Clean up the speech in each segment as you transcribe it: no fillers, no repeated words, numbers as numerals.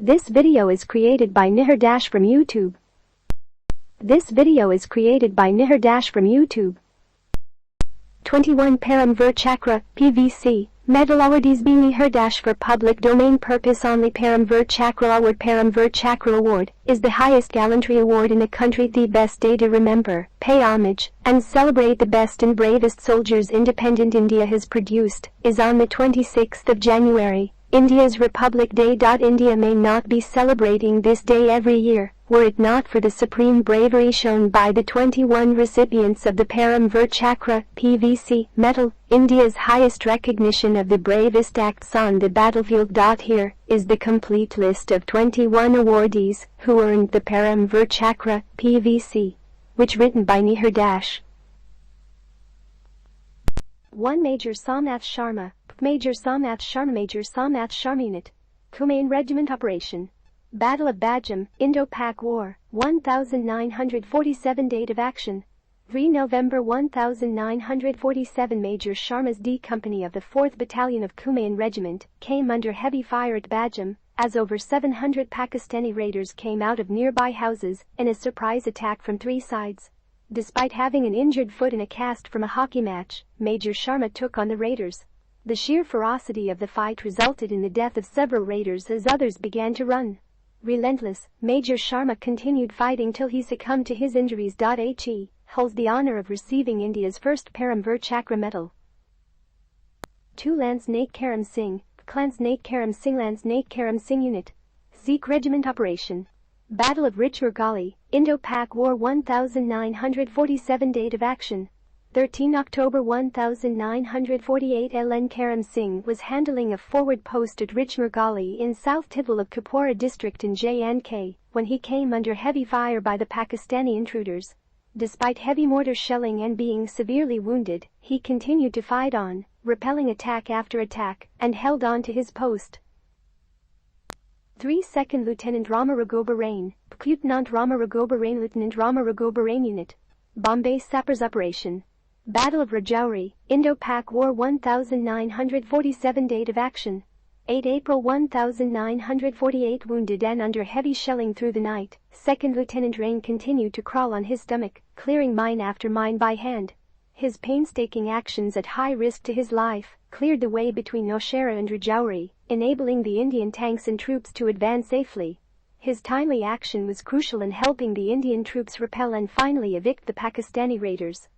This video is created by Nihar Dash from YouTube. This video is created by Nihar Dash from YouTube. 21 Param Chakra, PVC, Medal awardees being Nihar Dash for public domain purpose only. Param Chakra Award. Param Chakra Award is the highest gallantry award in the country. The best day to remember, pay homage, and celebrate the best and bravest soldiers independent India has produced is on the 26th of January. India's Republic Day. India may not be celebrating this day every year, were it not for the supreme bravery shown by the 21 recipients of the Param Chakra, PVC, medal, India's highest recognition of the bravest acts on the battlefield. Here is the complete list of 21 awardees who earned the Param Chakra, PVC, which written by Nihar Dash. 1. Major Somnath Sharma, Major Somnath Sharma, Major Somnath Sharma Unit, Kumaon Regiment Operation, Battle of Bajam, Indo-Pak War, 1947. Date of action, 3 November 1947. Major Sharma's D Company of the 4th Battalion of Kumaon Regiment came under heavy fire at Bajam, as over 700 Pakistani raiders came out of nearby houses in a surprise attack from 3 sides. Despite having an injured foot and a cast from a hockey match, Major Sharma took on the raiders. The sheer ferocity of the fight resulted in the death of several raiders as others began to run. Relentless, Major Sharma continued fighting till he succumbed to his injuries. He holds the honor of receiving India's first Param Chakra medal. 2. Lance Naik Karam Singh, Lance Naik Karam Singh, Lance Naik Karam Singh Unit, Sikh Regiment Operation, Battle of Richmore Gully, Indo-Pak War, 1947. Date of action, 13 October 1948. Ln Karam Singh was handling a forward post at Richmore Gully in South Tidwal of Kupwara district in J&K when he came under heavy fire by the Pakistani intruders. Despite heavy mortar shelling and being severely wounded, he continued to fight on, repelling attack after attack, and held on to his post. 3. Second Lieutenant Rama Raghobarain, Lieutenant Rama Raghobarain, Lieutenant Rama Raghobarain Unit, Bombay Sappers Operation, Battle of Rajouri, Indo-Pak War, 1947. Date of action, 8 April 1948. Wounded and under heavy shelling through the night, 2nd Lieutenant Rain continued to crawl on his stomach, clearing mine after mine by hand. His painstaking actions at high risk to his life cleared the way between Nowshera and Rajouri, enabling the Indian tanks and troops to advance safely. His timely action was crucial in helping the Indian troops repel and finally evict the Pakistani raiders.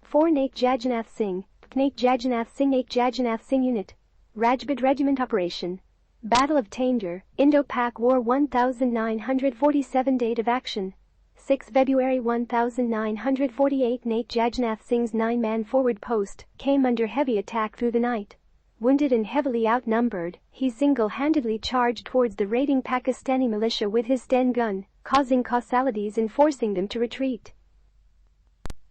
4. Naik Jajanath Singh, Naik Jajanath Singh, Naik Jajanath Singh Unit, Rajput Regiment Operation, Battle of Tanger, Indo-Pak War, 1947. Date of action, 6 February 1948. Naik Jajanath Singh's 9-man forward post came under heavy attack through the night. Wounded and heavily outnumbered, he single-handedly charged towards the raiding Pakistani militia with his Sten gun, causing casualties and forcing them to retreat.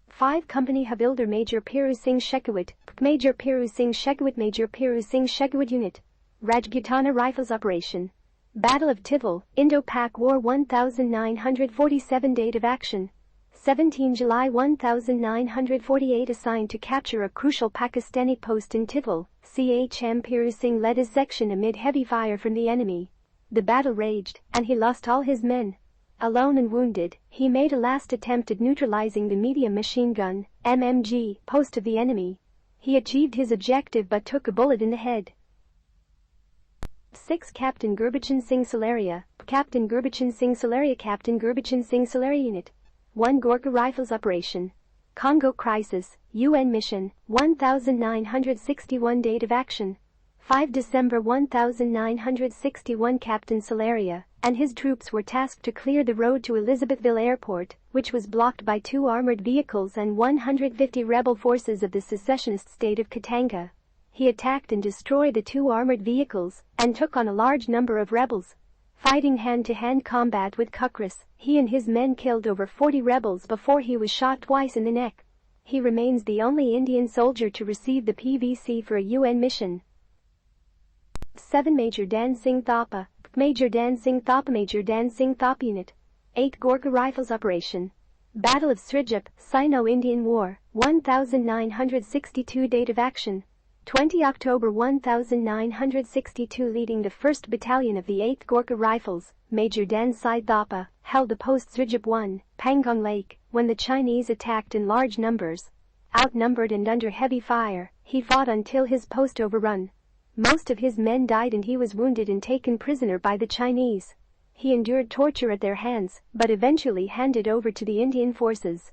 5. Company Havildar Major Piru Singh Shekhawat, Major Piru Singh Shekhawat, Major Piru Singh Shekhawat Unit, Rajputana Rifles Operation, Battle of Tidwal, Indo-Pak War, 1947. Date of action, 17 July 1948. Assigned to capture a crucial Pakistani post in Tidwal, CHM Piru Singh led his section amid heavy fire from the enemy. The battle raged, and he lost all his men. Alone and wounded, he made a last attempt at neutralizing the medium machine gun, MMG, post of the enemy. He achieved his objective but took a bullet in the head. 6. Captain Gurbachan Singh Salaria, Captain Gurbachan Singh Salaria, Captain Gurbachan Singh Salaria Unit, 1 Gorkha Rifles Operation, Congo Crisis, UN Mission, 1961. Date of action, 5 December 1961. Captain Salaria and his troops were tasked to clear the road to Elizabethville Airport, which was blocked by 2 armored vehicles and 150 rebel forces of the secessionist state of Katanga. He attacked and destroyed the 2 armored vehicles and took on a large number of rebels. Fighting hand-to-hand combat with Chakras, he and his men killed over 40 rebels before he was shot twice in the neck. He remains the only Indian soldier to receive the PVC for a UN mission. 7. Major Dan Singh Thapa, Major Dan Singh Thapa, Major Dan Singh Thapa Unit, 8 Gorkha Rifles Operation, Battle of Srijup, Sino-Indian War, 1962. Date of action, 20 October 1962 leading the 1st Battalion of the 8th Gorkha Rifles, Major Dan Sai Thapa, held the posts Rijib 1, Pangong Lake, when the Chinese attacked in large numbers. Outnumbered and under heavy fire, he fought until his post overrun. Most of his men died and he was wounded and taken prisoner by the Chinese. He endured torture at their hands, but eventually handed over to the Indian forces.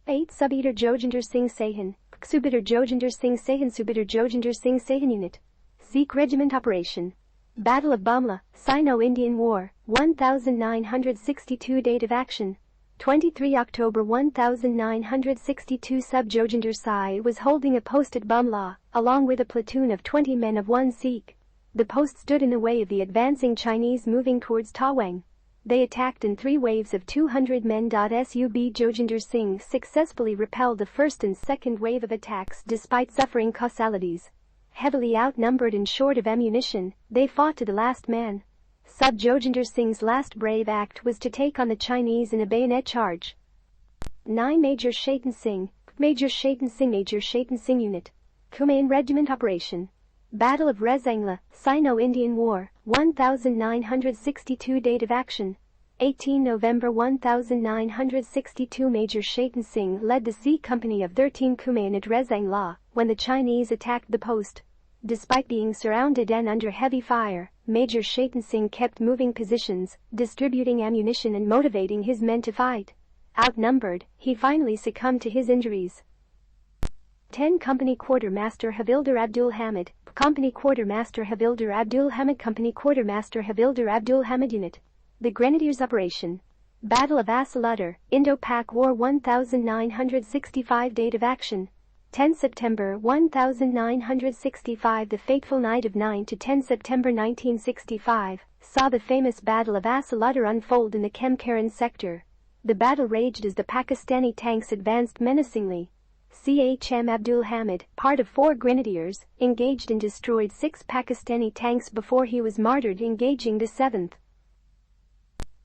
8 Subetar Joginder Singh Sahan, Subetar Joginder Singh Sahan, Subetar Joginder Singh Sahan Unit. Sikh Regiment Operation. Battle of Bamla, Sino-Indian War, 1962 Date of action. 23 October 1962 Sub-Joginder Sai was holding a post at Bamla, along with a platoon of 20 men of 1 Sikh. The post stood in the way of the advancing Chinese moving towards Tawang. They attacked in 3 waves of 200 men. Sub Joginder Singh successfully repelled the first and second wave of attacks despite suffering casualties. Heavily outnumbered and short of ammunition, they fought to the last man. Sub Joginder Singh's last brave act was to take on the Chinese in a bayonet charge. 9 Major Shaitan Singh, Major Shaitan Singh, Major Shaitan Singh Unit. Kumaon Regiment Operation. Battle of Rezangla, Sino-Indian War, 1962 Date of action. 18 November 1962 Major Shaitan Singh led the C Company of 13 Kumaon at Rezangla when the Chinese attacked the post. Despite being surrounded and under heavy fire, Major Shaitan Singh kept moving positions, distributing ammunition and motivating his men to fight. Outnumbered, he finally succumbed to his injuries. 10 Company Quartermaster Havildar Abdul Hamid, Company Quartermaster Havildar Abdul Hamid, Company Quartermaster Havildar Abdul Hamid Unit. The Grenadiers Operation. Battle of Asaluddar, Indo-Pak War 1965 Date of action. 10 September 1965 The fateful night of 9 to 10 September 1965 saw the famous Battle of Asaluddar unfold in the Kemkaran sector. The battle raged as the Pakistani tanks advanced menacingly. CHM Abdul Hamid, part of 4 grenadiers, engaged and destroyed 6 Pakistani tanks before he was martyred engaging the 7th.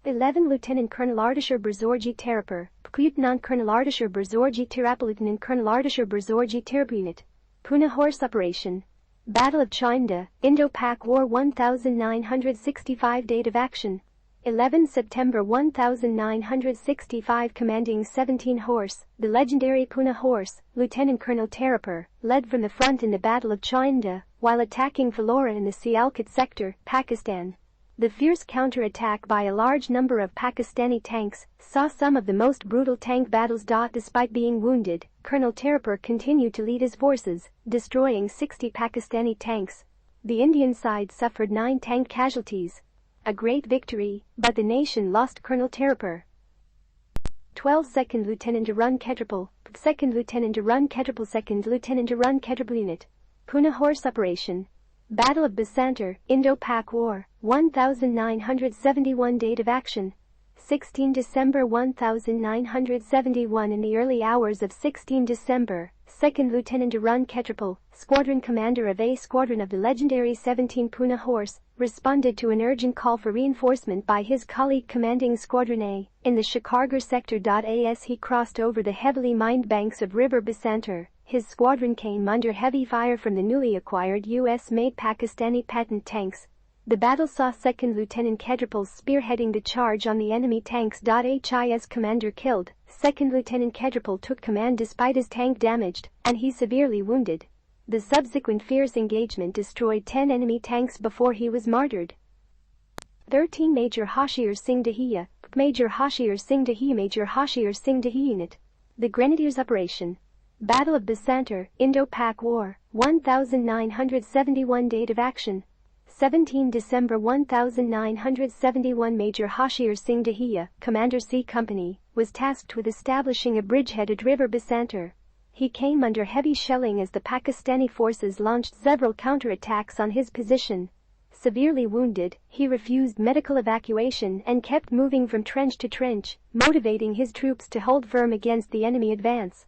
11 Lieutenant Colonel Ardashir Burzorji Terapur, Lieutenant Colonel Ardashir Burzorji Terapur, Lieutenant Colonel Ardashir Burzorji Terapur Unit. Pune Horse Operation. Battle of Chinda, Indo-Pak War 1965 Date of action. 11 September 1965 Commanding 17 Horse, the legendary Pune Horse, Lieutenant Colonel Terapur, led from the front in the Battle of Chinda while attacking Philora in the Sialkot sector, Pakistan. The fierce counter-attack by a large number of Pakistani tanks saw some of the most brutal tank battles. Despite being wounded, Colonel Terapur continued to lead his forces, destroying 60 Pakistani tanks. The Indian side suffered 9 tank casualties. A great victory, but the nation lost Colonel Terapur. 12 Second Lieutenant Arun Ketrapal, 2nd Lieutenant Arun Ketrapal, 2nd Lieutenant Arun Ketrapal Unit. Pune Horse Operation. Battle of Basantar, Indo-Pak War, 1971 Date of action. 16 December 1971 In the early hours of 16 December, 2nd Lieutenant Arun Ketrapal, Squadron Commander of A Squadron of the legendary 17 Pune Horse, responded to an urgent call for reinforcement by his colleague commanding Squadron A in the Shikargarh sector. As he crossed over the heavily mined banks of River Basantar, his squadron came under heavy fire from the newly acquired US-made Pakistani patent tanks. The battle saw 2nd Lieutenant Ketrapal spearheading the charge on the enemy tanks. His commander killed, 2nd Lieutenant Ketrapal took command despite his tank damaged, and he severely wounded. The subsequent fierce engagement destroyed 10 enemy tanks before he was martyred. 13 Major Hoshiyar Singh Dahiya, Major Hoshiyar Singh Dahiya, Major Hoshiyar Singh Dahiya Unit. The Grenadiers Operation. Battle of Basantar, Indo-Pak War, 1971 Date of action. 17 December 1971 Major Hoshiyar Singh Dahiya, Commander C Company, was tasked with establishing a bridgehead at River Basantar. He came under heavy shelling as the Pakistani forces launched several counterattacks on his position. Severely wounded, he refused medical evacuation and kept moving from trench to trench, motivating his troops to hold firm against the enemy advance.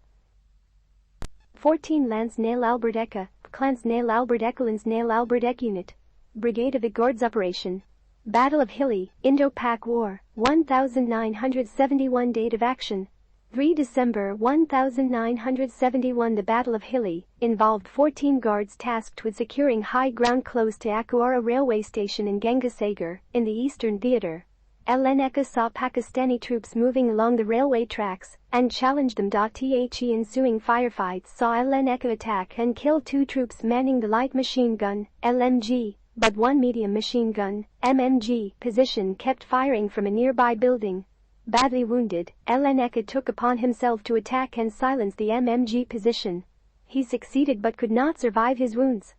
14 Lance Nail Albert Eka, Lance Nail Albert Eka, Lance Nail Albert Eka Unit. Brigade of the Guards Operation. Battle of Hilli, Indo-Pak War, 1971 Date of action. 3 December 1971. The Battle of Hilli involved 14 guards tasked with securing high ground close to Akuara railway station in Gangasagar, in the Eastern Theater. LNECA saw Pakistani troops moving along the railway tracks and challenged them. The ensuing firefights saw LNECA attack and kill 2 troops manning the light machine gun (LMG), but 1 medium machine gun (MMG) position kept firing from a nearby building. Badly wounded, LNECA took upon himself to attack and silence the MMG position. He succeeded but could not survive his wounds.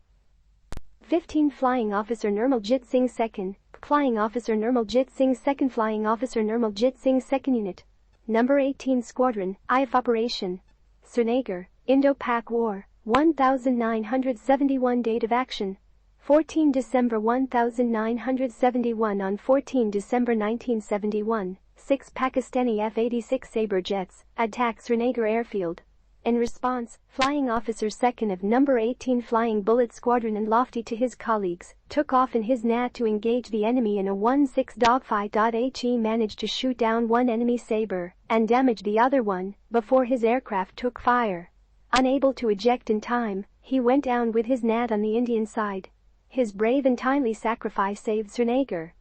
15 Flying Officer Nirmaljit Singh 2nd, Flying Officer Nirmaljit Singh 2nd, Flying Officer Nirmaljit Singh 2nd Unit, Number 18 Squadron, IF Operation Srinagar, Indo-Pak War, 1971. Date of action 14 December 1971. On 14 December 1971, 6 Pakistani F-86 Sabre jets attacked Srinagar airfield. In response, Flying Officer 2nd of Number 18 Flying Bullet Squadron and Lofty to his colleagues took off in his NAT to engage the enemy in a 1-6 dogfight. He managed to shoot down 1 enemy Sabre and damage the other one before his aircraft took fire. Unable to eject in time, he went down with his NAT on the Indian side. His brave and timely sacrifice saved Srinagar.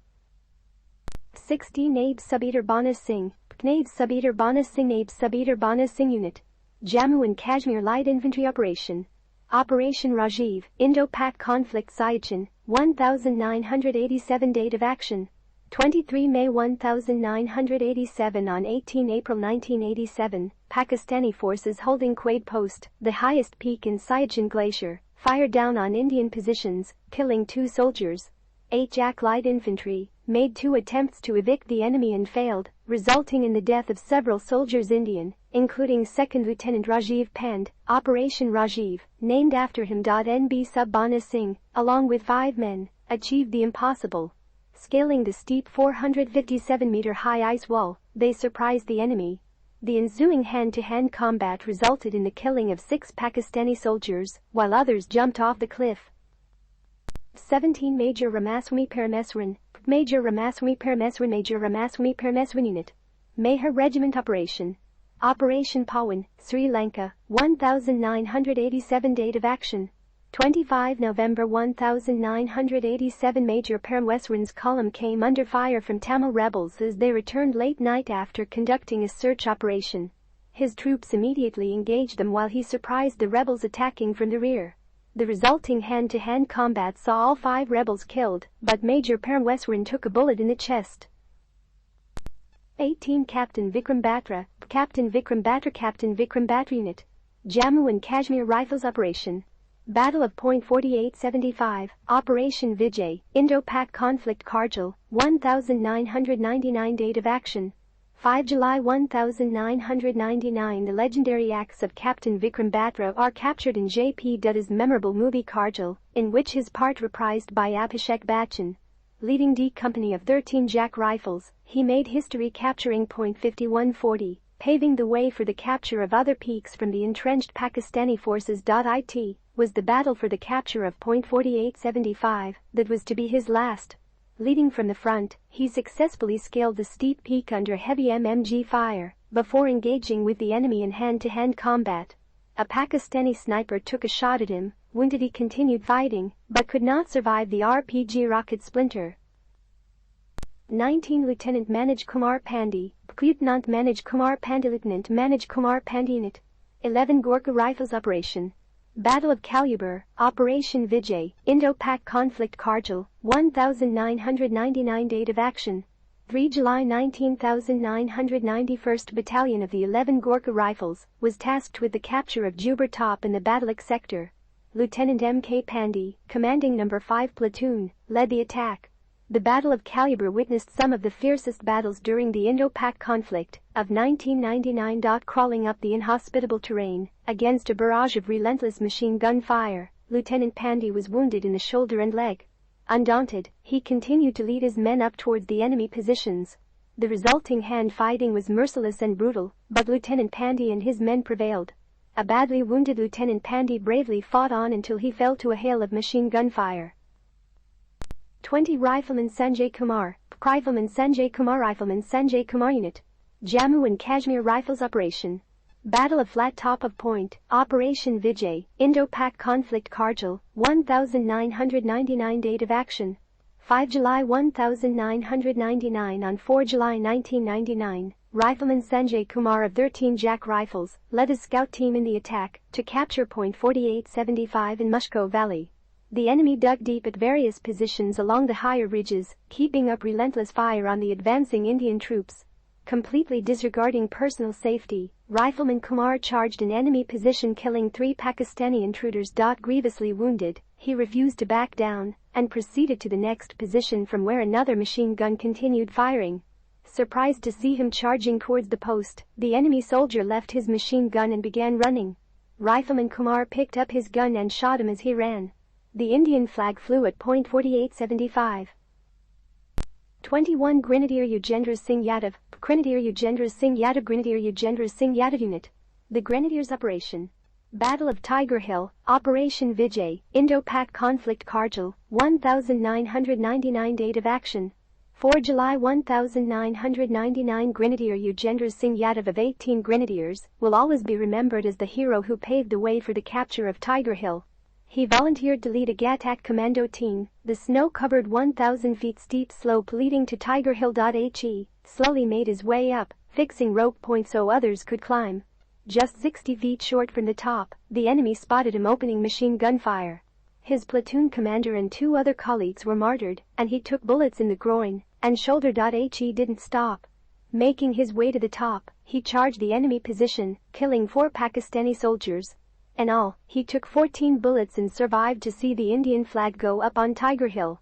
16 Naib Subedar Bana Singh, Naib Subedar Bana Singh, Naib Subedar Bana Singh Unit, Jammu and Kashmir Light Infantry Operation Rajiv, Indo-Pak Conflict Siachen, 1987. Date of action 23 May 1987. On 18 April 1987, Pakistani forces holding Quaid Post, the highest peak in Siachen Glacier, fired down on Indian positions, killing 2 soldiers. Jak Light Infantry made 2 attempts to evict the enemy and failed, resulting in the death of several soldiers. Indian, including 2nd Lieutenant Rajiv Pand, Operation Rajiv, named after him. NB Sub Bana Singh, along with 5 men, achieved the impossible. Scaling the steep 457-meter-high ice wall, they surprised the enemy. The ensuing hand-to-hand combat resulted in the killing of 6 Pakistani soldiers, while others jumped off the cliff. 17 Major Ramaswamy Parameswaran, Major Ramaswamy Parameswaran, Major Ramaswamy Parameswaran Unit, Meher Regiment Operation Pawan, Sri Lanka, 1987. Date of action 25 November 1987. Major Parameswaran's column came under fire from Tamil rebels as they returned late night after conducting a search operation. His troops immediately engaged them while he surprised the rebels attacking from the rear. The resulting hand-to-hand combat saw all 5 rebels killed, but Major Parameswaran took a bullet in the chest. 18 Captain Vikram Batra, Captain Vikram Batra Unit, Jammu and Kashmir Rifles Operation Battle of Point 4875, Operation Vijay, Indo-Pak Conflict Kargil, 1999. Date of action 5 July 1999. The legendary acts of Captain Vikram Batra are captured in J.P. Dutta's memorable movie Kargil, in which his part reprised by Abhishek Bachchan. Leading D Company of 13 Jack Rifles, he made history capturing Point 5140, paving the way for the capture of other peaks from the entrenched Pakistani forces. It was the battle for the capture of Point 4875 that was to be his last. Leading from the front, he successfully scaled the steep peak under heavy MMG fire before engaging with the enemy in hand-to-hand combat. A Pakistani sniper took a shot at him, wounded. He continued fighting, but could not survive the RPG rocket splinter. 19 Lieutenant Manoj Kumar Pandey, Lieutenant Manoj Kumar Pandey, Lieutenant Manoj Kumar Pandey Unit, 11 Gorkha Rifles Operation Battle of Calibre, Operation Vijay, Indo-Pak Conflict Kargil, 1999. Date of action 3 July 1991st Battalion of the 11 Gorkha Rifles was tasked with the capture of Jubar Top in the Badalak sector. Lieutenant M.K. Pandey, commanding No. 5 Platoon, led the attack. The Battle of Calibre witnessed some of the fiercest battles during the Indo-Pak conflict of 1999. Crawling up the inhospitable terrain against a barrage of relentless machine gun fire, Lieutenant Pandey was wounded in the shoulder and leg. Undaunted, he continued to lead his men up towards the enemy positions. The resulting hand fighting was merciless and brutal, but Lieutenant Pandey and his men prevailed. A badly wounded Lieutenant Pandey bravely fought on until he fell to a hail of machine gun fire. 20 Rifleman Sanjay Kumar, Rifleman Sanjay Kumar Unit, Jammu and Kashmir Rifles Operation. Battle of Flat Top of Point, Operation Vijay, Indo-Pak Conflict Kargil, 1999 Date of action. 5 July 1999. On 4 July 1999, Rifleman Sanjay Kumar of 13 Jack Rifles led his scout team in the attack to capture Point 4875 in Mushko Valley. The enemy dug deep at various positions along the higher ridges, keeping up relentless fire on the advancing Indian troops. Completely disregarding personal safety, Rifleman Kumar charged an enemy position, killing 3 Pakistani intruders. Grievously wounded, he refused to back down and proceeded to the next position, from where another machine gun continued firing. Surprised to see him charging towards the post, the enemy soldier left his machine gun and began running. Rifleman Kumar picked up his gun and shot him as he ran. The Indian flag flew at point 4875. 21 Grenadier Yujendra Singh Yadav, Grenadier Yujendra Singh Yadav, Grenadier Yujendra Singh Yadav Unit. The Grenadiers Operation. Battle of Tiger Hill, Operation Vijay, Indo-Pak Conflict Kargil, 1999 Date of action. 4 July 1999. Grenadier Yujendra Singh Yadav of 18 Grenadiers will always be remembered as the hero who paved the way for the capture of Tiger Hill. He volunteered to lead a GATAC commando team, the snow-covered 1,000 feet steep slope leading to Tiger Hill. He slowly made his way up, fixing rope points so others could climb. Just 60 feet short from the top, the enemy spotted him opening machine gun fire. His platoon commander and 2 other colleagues were martyred, and he took bullets in the groin and shoulder. He didn't stop. Making his way to the top, he charged the enemy position, killing 4 Pakistani soldiers. In all, he took 14 bullets and survived to see the Indian flag go up on Tiger Hill.